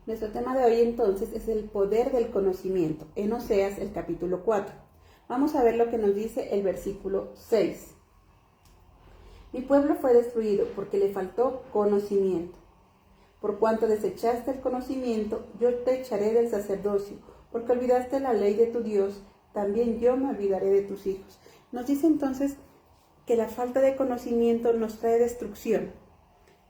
Nuestro tema de hoy entonces es el poder del conocimiento, en Oseas el capítulo 4. Vamos a ver lo que nos dice el versículo 6. Mi pueblo fue destruido porque le faltó conocimiento. Por cuanto desechaste el conocimiento, yo te echaré del sacerdocio, porque olvidaste la ley de tu Dios, también yo me olvidaré de tus hijos. Nos dice entonces que la falta de conocimiento nos trae destrucción.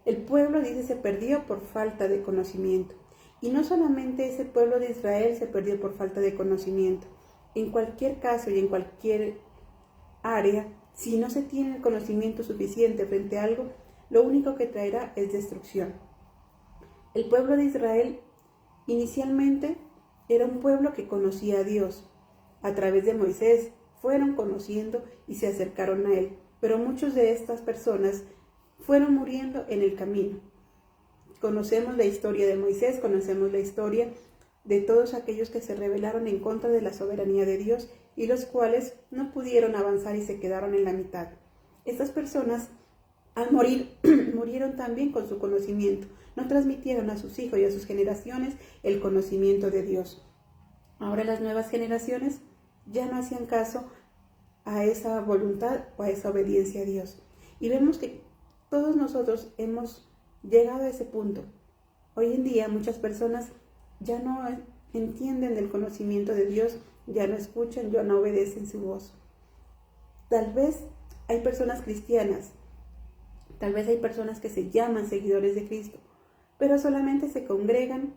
El pueblo, dice, se perdió por falta de conocimiento. Y no solamente ese pueblo de Israel se perdió por falta de conocimiento. En cualquier caso y en cualquier área, si no se tiene el conocimiento suficiente frente a algo, lo único que traerá es destrucción. El pueblo de Israel inicialmente era un pueblo que conocía a Dios. A través de Moisés fueron conociendo y se acercaron a Él. Pero muchas de estas personas fueron muriendo en el camino. Conocemos la historia de Moisés, conocemos la historia de todos aquellos que se rebelaron en contra de la soberanía de Dios y los cuales no pudieron avanzar y se quedaron en la mitad. Estas personas, al morir, murieron también con su conocimiento. No transmitieron a sus hijos y a sus generaciones el conocimiento de Dios. Ahora las nuevas generaciones ya no hacían caso a esa voluntad o a esa obediencia a Dios. Y vemos que todos nosotros hemos llegado a ese punto. Hoy en día muchas personas ya no entienden del conocimiento de Dios, ya no escuchan, ya no obedecen su voz. Tal vez hay personas cristianas, tal vez hay personas que se llaman seguidores de Cristo, pero solamente se congregan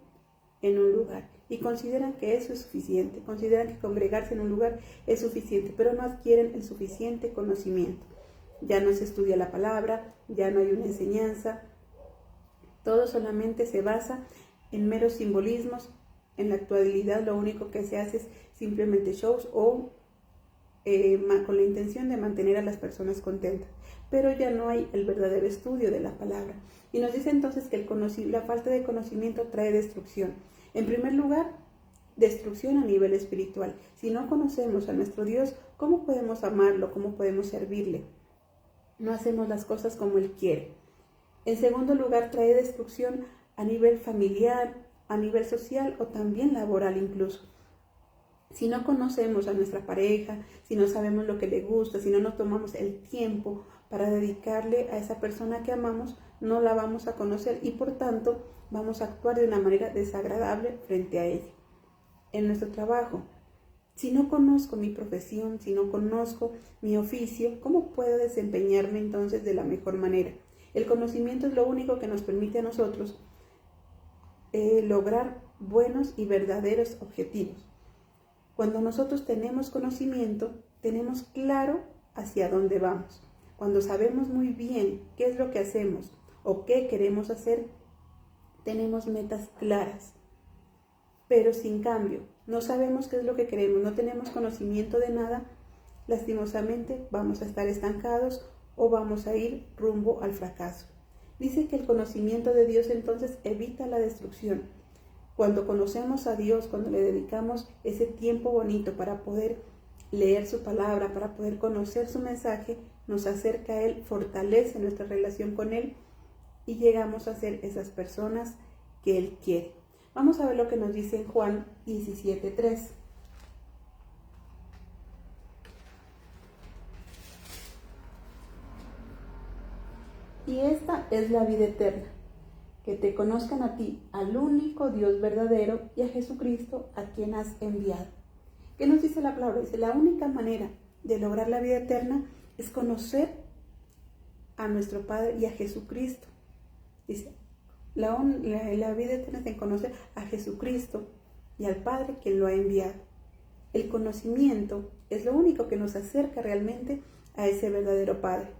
en un lugar y consideran que eso es suficiente, consideran que congregarse en un lugar es suficiente, pero no adquieren el suficiente conocimiento. Ya no se estudia la palabra, ya no hay una enseñanza, todo solamente se basa en meros simbolismos. En la actualidad lo único que se hace es simplemente shows o con la intención de mantener a las personas contentas, pero ya no hay el verdadero estudio de la palabra. Y nos dice entonces que la falta de conocimiento trae destrucción. En primer lugar, destrucción a nivel espiritual. Si no conocemos a nuestro Dios, ¿cómo podemos amarlo? ¿Cómo podemos servirle? No hacemos las cosas como Él quiere. En segundo lugar, trae destrucción a nivel familiar, a nivel social o también laboral incluso. Si no conocemos a nuestra pareja, si no sabemos lo que le gusta, si no nos tomamos el tiempo para dedicarle a esa persona que amamos, no la vamos a conocer y por tanto vamos a actuar de una manera desagradable frente a ella. En nuestro trabajo, si no conozco mi profesión, si no conozco mi oficio, ¿cómo puedo desempeñarme entonces de la mejor manera? El conocimiento es lo único que nos permite a nosotros lograr buenos y verdaderos objetivos. Cuando nosotros tenemos conocimiento, tenemos claro hacia dónde vamos. Cuando sabemos muy bien qué es lo que hacemos o qué queremos hacer, tenemos metas claras. Pero sin cambio, no sabemos qué es lo que queremos, no tenemos conocimiento de nada, lastimosamente vamos a estar estancados o vamos a ir rumbo al fracaso. Dice que el conocimiento de Dios entonces evita la destrucción. Cuando conocemos a Dios, cuando le dedicamos ese tiempo bonito para poder leer su palabra, para poder conocer su mensaje, nos acerca a Él, fortalece nuestra relación con Él y llegamos a ser esas personas que Él quiere. Vamos a ver lo que nos dice en Juan 17:3. Y esta es la vida eterna, que te conozcan a ti, al único Dios verdadero, y a Jesucristo, a quien has enviado. ¿Qué nos dice la palabra? Dice, la única manera de lograr la vida eterna es conocer a nuestro Padre y a Jesucristo. Dice, la vida eterna es en conocer a Jesucristo y al Padre quien lo ha enviado. El conocimiento es lo único que nos acerca realmente a ese verdadero Padre.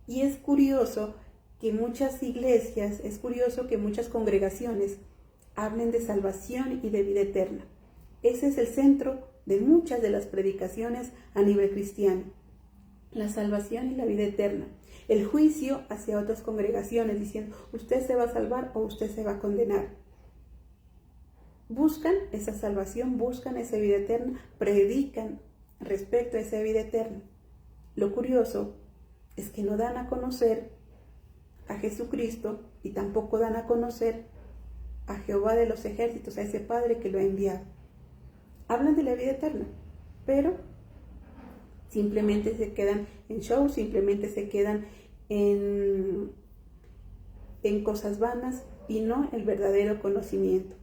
Y es curioso que muchas iglesias, es curioso que muchas congregaciones hablen de salvación y de vida eterna. Ese es el centro de muchas de las predicaciones a nivel cristiano. La salvación y la vida eterna. El juicio hacia otras congregaciones diciendo, usted se va a salvar o usted se va a condenar. Buscan esa salvación, buscan esa vida eterna, predican respecto a esa vida eterna. Lo curioso es que no dan a conocer a Jesucristo y tampoco dan a conocer a Jehová de los ejércitos, a ese Padre que lo ha enviado. Hablan de la vida eterna, pero simplemente se quedan en show, simplemente se quedan en cosas vanas y no el verdadero conocimiento.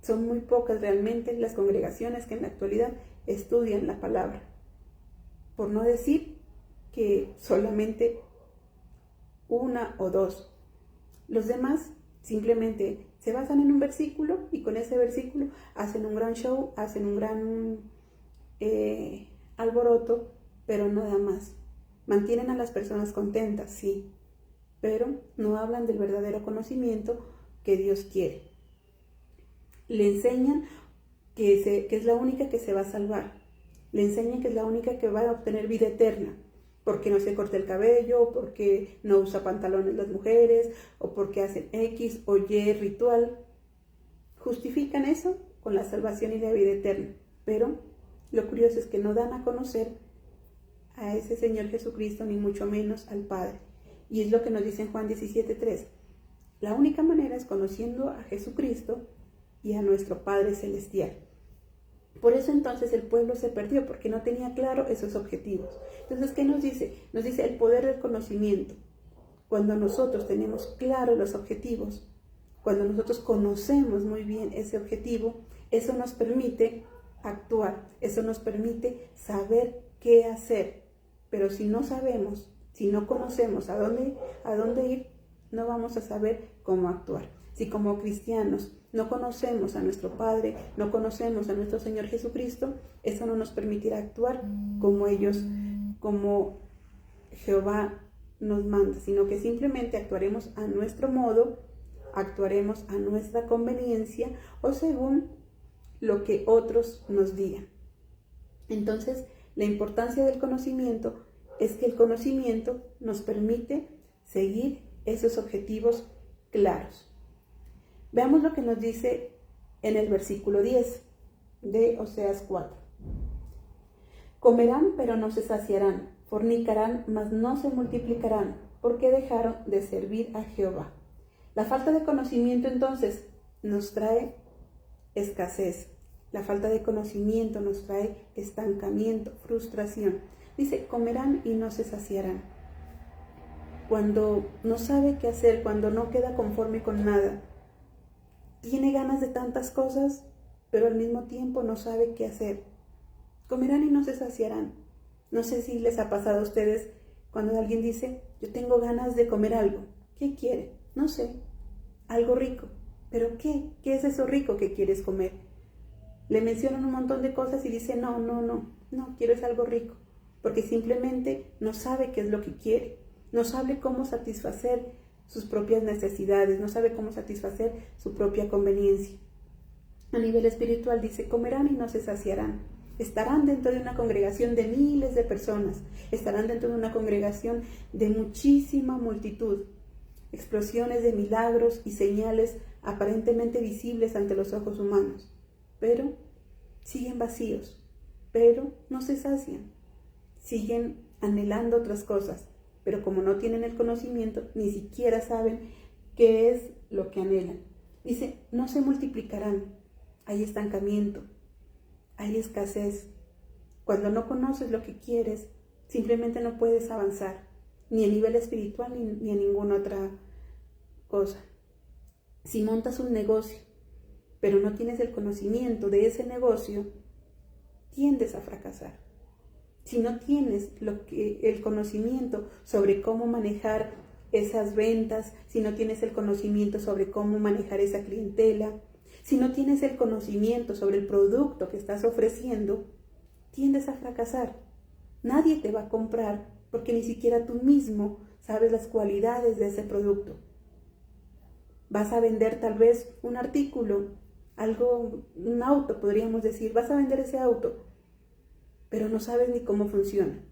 Son muy pocas realmente las congregaciones que en la actualidad estudian la palabra. Por no decir que solamente una o dos. Los demás simplemente se basan en un versículo y con ese versículo hacen un gran show, hacen un gran alboroto, pero nada más. Mantienen a las personas contentas, sí, pero no hablan del verdadero conocimiento que Dios quiere. Le enseñan que es la única que se va a salvar. Le enseñan que es la única que va a obtener vida eterna. Porque no se corta el cabello, porque no usa pantalones las mujeres, o porque hacen X o Y ritual. Justifican eso con la salvación y la vida eterna. Pero lo curioso es que no dan a conocer a ese Señor Jesucristo, ni mucho menos al Padre. Y es lo que nos dice en Juan 17:3. La única manera es conociendo a Jesucristo y a nuestro Padre Celestial. Por eso entonces el pueblo se perdió, porque no tenía claro esos objetivos. Entonces, ¿qué nos dice? Nos dice el poder del conocimiento. Cuando nosotros tenemos claro los objetivos, cuando nosotros conocemos muy bien ese objetivo, eso nos permite actuar, eso nos permite saber qué hacer. Pero si no sabemos, si no conocemos a dónde ir, no vamos a saber cómo actuar. Si como cristianos no conocemos a nuestro Padre, no conocemos a nuestro Señor Jesucristo, eso no nos permitirá actuar como ellos, como Jehová nos manda, sino que simplemente actuaremos a nuestro modo, actuaremos a nuestra conveniencia o según lo que otros nos digan. Entonces, la importancia del conocimiento es que el conocimiento nos permite seguir esos objetivos claros. Veamos lo que nos dice en el versículo 10 de Oseas 4. Comerán, pero no se saciarán, fornicarán, mas no se multiplicarán, porque dejaron de servir a Jehová. La falta de conocimiento entonces nos trae escasez. La falta de conocimiento nos trae estancamiento, frustración. Dice, comerán y no se saciarán. Cuando no sabe qué hacer, cuando no queda conforme con nada, tiene ganas de tantas cosas, pero al mismo tiempo no sabe qué hacer. Comerán y no se saciarán. No sé si les ha pasado a ustedes cuando alguien dice, yo tengo ganas de comer algo. ¿Qué quiere? No sé, algo rico. ¿Pero qué? ¿Qué es eso rico que quieres comer? Le mencionan un montón de cosas y dice, no, quiero es algo rico. Porque simplemente no sabe qué es lo que quiere. No sabe cómo satisfacer sus propias necesidades, no sabe cómo satisfacer su propia conveniencia. A nivel espiritual dice, comerán y no se saciarán. Estarán dentro de una congregación de miles de personas, estarán dentro de una congregación de muchísima multitud. Explosiones de milagros y señales aparentemente visibles ante los ojos humanos, pero siguen vacíos, pero no se sacian, siguen anhelando otras cosas. Pero como no tienen el conocimiento, ni siquiera saben qué es lo que anhelan. Dice, no se multiplicarán. Hay estancamiento, hay escasez. Cuando no conoces lo que quieres, simplemente no puedes avanzar, ni a nivel espiritual ni a ninguna otra cosa. Si montas un negocio, pero no tienes el conocimiento de ese negocio, tiendes a fracasar. Si no tienes el conocimiento sobre cómo manejar esas ventas, si no tienes el conocimiento sobre cómo manejar esa clientela, si no tienes el conocimiento sobre el producto que estás ofreciendo, tiendes a fracasar. Nadie te va a comprar porque ni siquiera tú mismo sabes las cualidades de ese producto. Vas a vender tal vez un artículo, un auto podríamos decir, vas a vender ese auto, pero no sabes ni cómo funciona.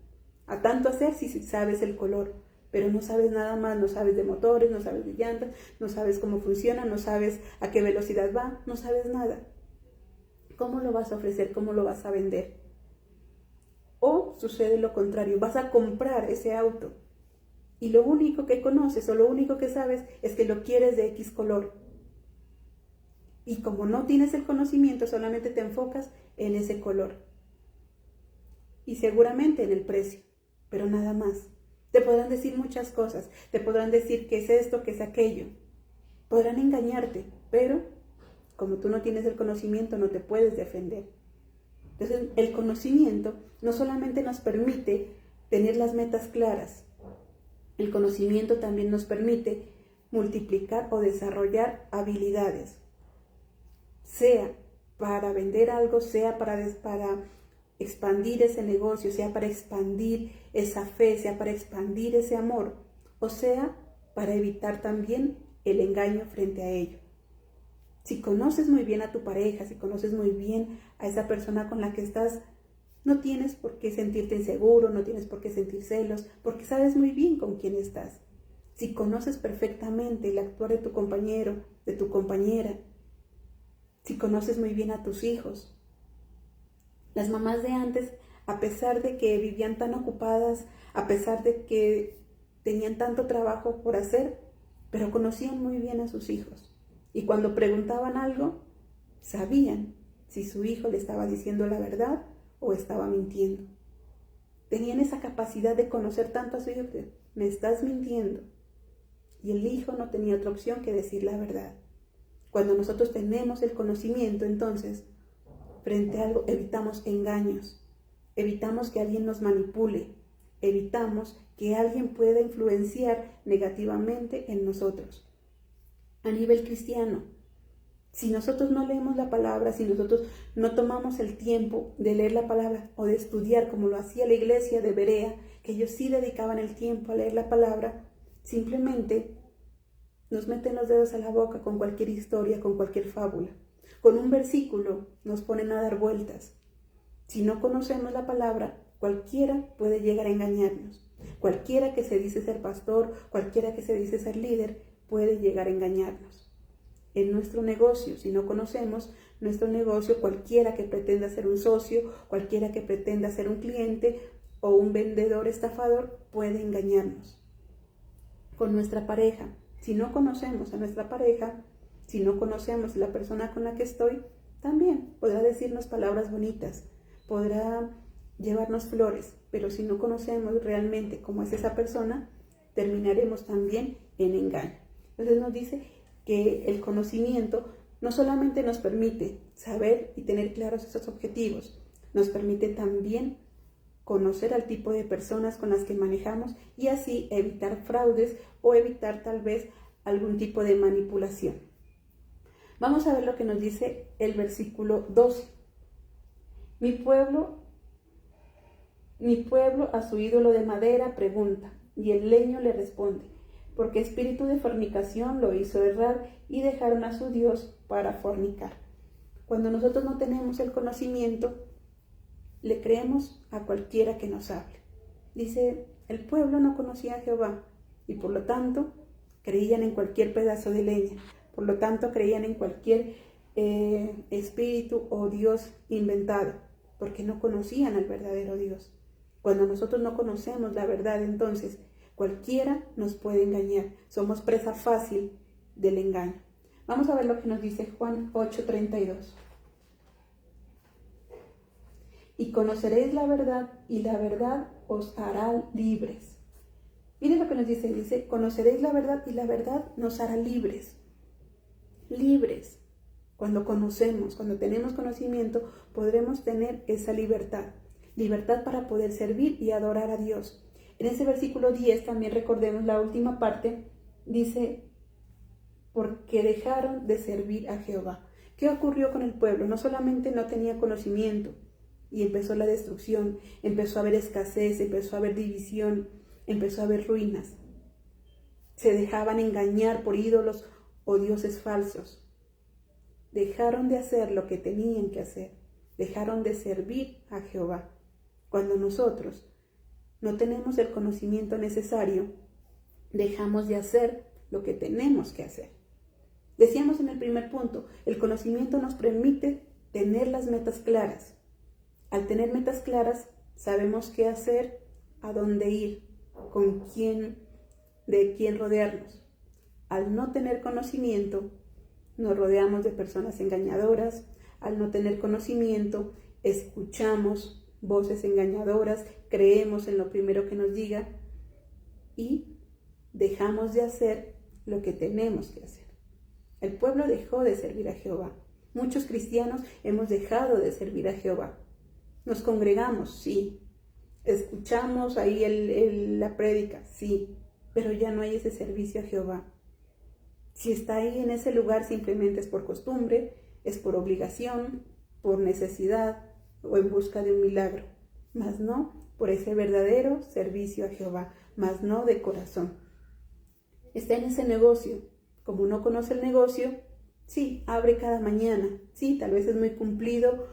A tanto hacer si sabes el color, pero no sabes nada más, no sabes de motores, no sabes de llantas, no sabes cómo funciona, no sabes a qué velocidad va, no sabes nada. ¿Cómo lo vas a ofrecer? ¿Cómo lo vas a vender? O sucede lo contrario, vas a comprar ese auto y lo único que conoces o lo único que sabes es que lo quieres de X color. Y como no tienes el conocimiento, solamente te enfocas en ese color. Y seguramente en el precio, pero nada más. Te podrán decir muchas cosas, te podrán decir qué es esto, qué es aquello. Podrán engañarte, pero como tú no tienes el conocimiento, no te puedes defender. Entonces, el conocimiento no solamente nos permite tener las metas claras, el conocimiento también nos permite multiplicar o desarrollar habilidades, sea para vender algo, sea para expandir ese negocio, sea para expandir esa fe, sea para expandir ese amor, o sea para evitar también el engaño frente a ello. Si conoces muy bien a tu pareja, si conoces muy bien a esa persona con la que estás, no tienes por qué sentirte inseguro, no tienes por qué sentir celos, porque sabes muy bien con quién estás. Si conoces perfectamente el actuar de tu compañero, de tu compañera, si conoces muy bien a tus hijos. Las mamás de antes, a pesar de que vivían tan ocupadas, a pesar de que tenían tanto trabajo por hacer, pero conocían muy bien a sus hijos. Y cuando preguntaban algo, sabían si su hijo le estaba diciendo la verdad o estaba mintiendo. Tenían esa capacidad de conocer tanto a su hijo que me estás mintiendo. Y el hijo no tenía otra opción que decir la verdad. Cuando nosotros tenemos el conocimiento, entonces, frente a algo, evitamos engaños, evitamos que alguien nos manipule, evitamos que alguien pueda influenciar negativamente en nosotros. A nivel cristiano, si nosotros no leemos la palabra, si nosotros no tomamos el tiempo de leer la palabra o de estudiar como lo hacía la iglesia de Berea, que ellos sí dedicaban el tiempo a leer la palabra, simplemente nos meten los dedos a la boca con cualquier historia, con cualquier fábula. Con un versículo nos ponen a dar vueltas. Si no conocemos la palabra, cualquiera puede llegar a engañarnos. Cualquiera que se dice ser pastor, cualquiera que se dice ser líder, puede llegar a engañarnos. En nuestro negocio, si no conocemos nuestro negocio, cualquiera que pretenda ser un socio, cualquiera que pretenda ser un cliente o un vendedor estafador, puede engañarnos. Con nuestra pareja, si no conocemos a nuestra pareja, si no conocemos a la persona con la que estoy, también podrá decirnos palabras bonitas, podrá llevarnos flores, pero si no conocemos realmente cómo es esa persona, terminaremos también en engaño. Entonces nos dice que el conocimiento no solamente nos permite saber y tener claros esos objetivos, nos permite también conocer al tipo de personas con las que manejamos y así evitar fraudes o evitar tal vez algún tipo de manipulación. Vamos a ver lo que nos dice el versículo 12. Mi pueblo a su ídolo de madera pregunta, y el leño le responde, porque espíritu de fornicación lo hizo errar y dejaron a su Dios para fornicar. Cuando nosotros no tenemos el conocimiento, le creemos a cualquiera que nos hable. Dice, el pueblo no conocía a Jehová y por lo tanto creían en cualquier pedazo de leña, por lo tanto creían en cualquier espíritu o Dios inventado, porque no conocían al verdadero Dios. Cuando nosotros no conocemos la verdad, entonces cualquiera nos puede engañar. Somos presa fácil del engaño. Vamos a ver lo que nos dice Juan 8:32. Y conoceréis la verdad, y la verdad os hará libres. Miren lo que nos dice, conoceréis la verdad, y la verdad nos hará libres. Libres. Cuando conocemos, cuando tenemos conocimiento, podremos tener esa libertad. Libertad para poder servir y adorar a Dios. En ese versículo 10 también recordemos la última parte, dice, porque dejaron de servir a Jehová. ¿Qué ocurrió con el pueblo? No solamente no tenía conocimiento y empezó la destrucción, empezó a haber escasez, empezó a haber división, empezó a haber ruinas. Se dejaban engañar por ídolos o dioses falsos. Dejaron de hacer lo que tenían que hacer. Dejaron de servir a Jehová. Cuando nosotros no tenemos el conocimiento necesario, dejamos de hacer lo que tenemos que hacer. Decíamos en el primer punto, el conocimiento nos permite tener las metas claras. Al tener metas claras, sabemos qué hacer, a dónde ir, con quién, de quién rodearnos. Al no tener conocimiento, nos rodeamos de personas engañadoras. Al no tener conocimiento, escuchamos voces engañadoras, creemos en lo primero que nos diga y dejamos de hacer lo que tenemos que hacer. El pueblo dejó de servir a Jehová. Muchos cristianos hemos dejado de servir a Jehová. Nos congregamos, sí. Escuchamos ahí la prédica, sí. Pero ya no hay ese servicio a Jehová. Si está ahí en ese lugar simplemente es por costumbre, es por obligación, por necesidad o en busca de un milagro. Mas no por ese verdadero servicio a Jehová, mas no de corazón. Está en ese negocio. Como no conoce el negocio, sí, abre cada mañana. Sí, tal vez es muy cumplido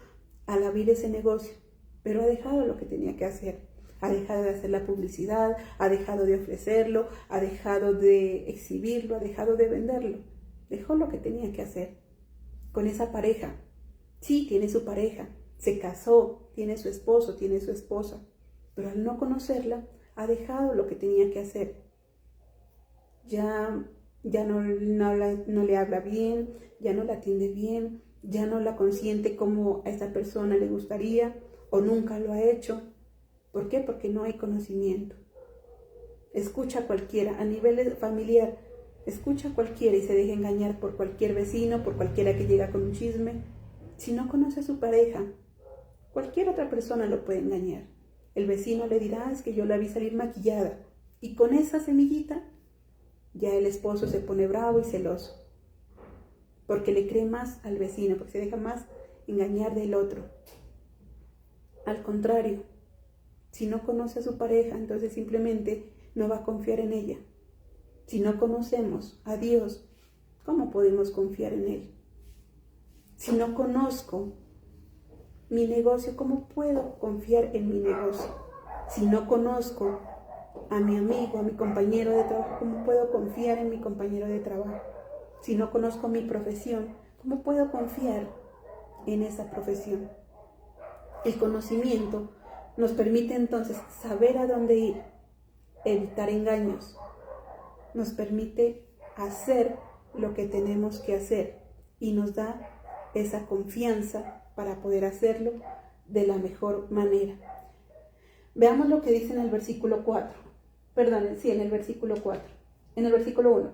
al abrir ese negocio, pero ha dejado lo que tenía que hacer. Ha dejado de hacer la publicidad, ha dejado de ofrecerlo, ha dejado de exhibirlo, ha dejado de venderlo. Dejó lo que tenía que hacer. Con esa pareja, sí, tiene su pareja, se casó, tiene su esposo, tiene su esposa, pero al no conocerla, ha dejado lo que tenía que hacer. Ya no le habla bien, ya no la atiende bien, ya no la consiente como a esa persona le gustaría o nunca lo ha hecho. ¿Por qué? Porque no hay conocimiento. Escucha a cualquiera, a nivel familiar, escucha a cualquiera y se deja engañar por cualquier vecino, por cualquiera que llega con un chisme. Si no conoce a su pareja, cualquier otra persona lo puede engañar. El vecino le dirá, es que yo la vi salir maquillada. Y con esa semillita, ya el esposo se pone bravo y celoso. Porque le cree más al vecino, porque se deja más engañar del otro. Al contrario, si no conoce a su pareja, entonces simplemente no va a confiar en ella. Si no conocemos a Dios, ¿cómo podemos confiar en Él? Si no conozco mi negocio, ¿cómo puedo confiar en mi negocio? Si no conozco a mi amigo, a mi compañero de trabajo, ¿cómo puedo confiar en mi compañero de trabajo? Si no conozco mi profesión, ¿cómo puedo confiar en esa profesión? El conocimiento nos permite entonces saber a dónde ir, evitar engaños, nos permite hacer lo que tenemos que hacer y nos da esa confianza para poder hacerlo de la mejor manera. Veamos lo que dice en el versículo 4. En el versículo 4. En el versículo 1,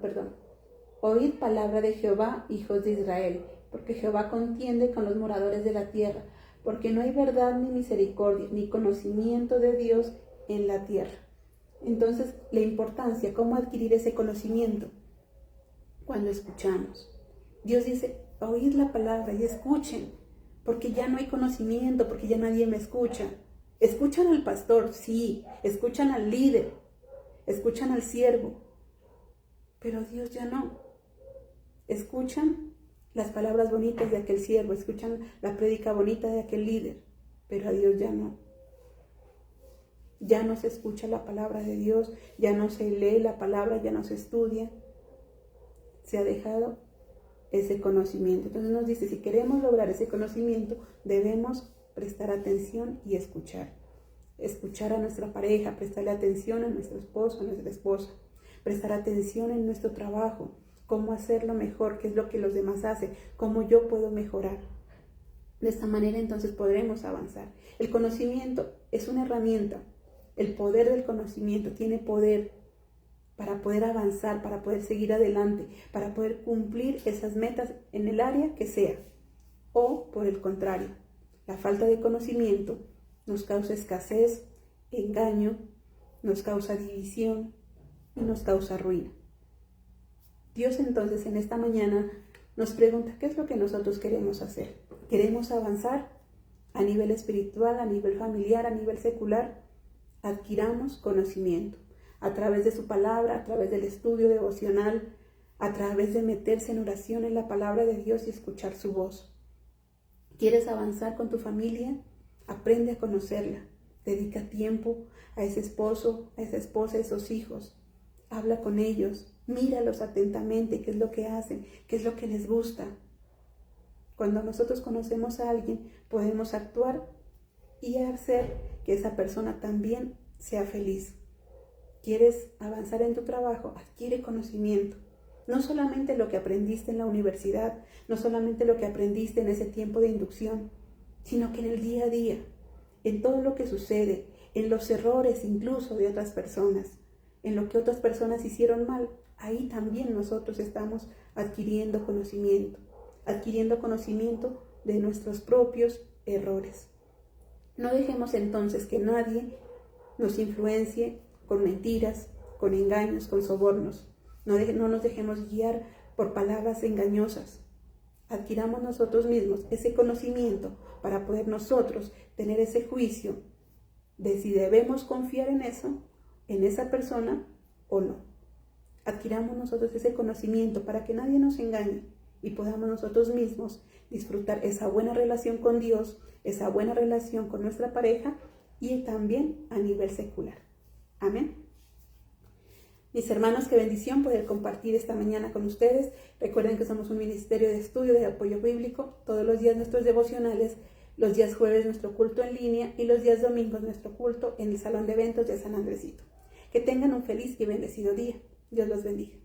Oíd palabra de Jehová, hijos de Israel, porque Jehová contiende con los moradores de la tierra, porque no hay verdad ni misericordia, ni conocimiento de Dios en la tierra. Entonces, la importancia, ¿cómo adquirir ese conocimiento? Cuando escuchamos. Dios dice, oíd la palabra y escuchen, porque ya no hay conocimiento, porque ya nadie me escucha. Escuchan al pastor, sí, escuchan al líder, escuchan al siervo, pero Dios ya no. Escuchan las palabras bonitas de aquel siervo, escuchan la prédica bonita de aquel líder, pero a Dios ya no. Ya no se escucha la palabra de Dios, ya no se lee la palabra, ya no se estudia. Se ha dejado ese conocimiento. Entonces nos dice, si queremos lograr ese conocimiento, debemos prestar atención y escuchar. Escuchar a nuestra pareja, prestarle atención a nuestro esposo, a nuestra esposa. Prestar atención en nuestro trabajo, cómo hacerlo mejor, qué es lo que los demás hacen, cómo yo puedo mejorar. De esta manera entonces podremos avanzar. El conocimiento es una herramienta. El poder del conocimiento tiene poder para poder avanzar, para poder seguir adelante, para poder cumplir esas metas en el área que sea. O, por el contrario, la falta de conocimiento nos causa escasez, engaño, nos causa división y nos causa ruina. Dios entonces en esta mañana nos pregunta, ¿qué es lo que nosotros queremos hacer? ¿Queremos avanzar a nivel espiritual, a nivel familiar, a nivel secular? Adquiramos conocimiento a través de su palabra, a través del estudio devocional, a través de meterse en oración en la palabra de Dios y escuchar su voz. ¿Quieres avanzar con tu familia? Aprende a conocerla. Dedica tiempo a ese esposo, a esa esposa, a esos hijos. Habla con ellos, míralos atentamente, qué es lo que hacen, qué es lo que les gusta. Cuando nosotros conocemos a alguien, podemos actuar y hacer que esa persona también sea feliz. ¿Quieres avanzar en tu trabajo? Adquiere conocimiento. No solamente lo que aprendiste en la universidad, no solamente lo que aprendiste en ese tiempo de inducción, sino que en el día a día, en todo lo que sucede, en los errores incluso de otras personas, en lo que otras personas hicieron mal, ahí también nosotros estamos adquiriendo conocimiento de nuestros propios errores. No dejemos entonces que nadie nos influencie con mentiras, con engaños, con sobornos. No nos dejemos guiar por palabras engañosas. Adquiramos nosotros mismos ese conocimiento para poder nosotros tener ese juicio de si debemos confiar en eso, en esa persona o no. Adquiramos nosotros ese conocimiento para que nadie nos engañe y podamos nosotros mismos disfrutar esa buena relación con Dios, esa buena relación con nuestra pareja y también a nivel secular. Amén. Mis hermanos, qué bendición poder compartir esta mañana con ustedes. Recuerden que somos un ministerio de estudio de apoyo bíblico. Todos los días nuestros devocionales, los días jueves nuestro culto en línea y los días domingos nuestro culto en el salón de eventos de San Andresito. Que tengan un feliz y bendecido día. Dios los bendiga.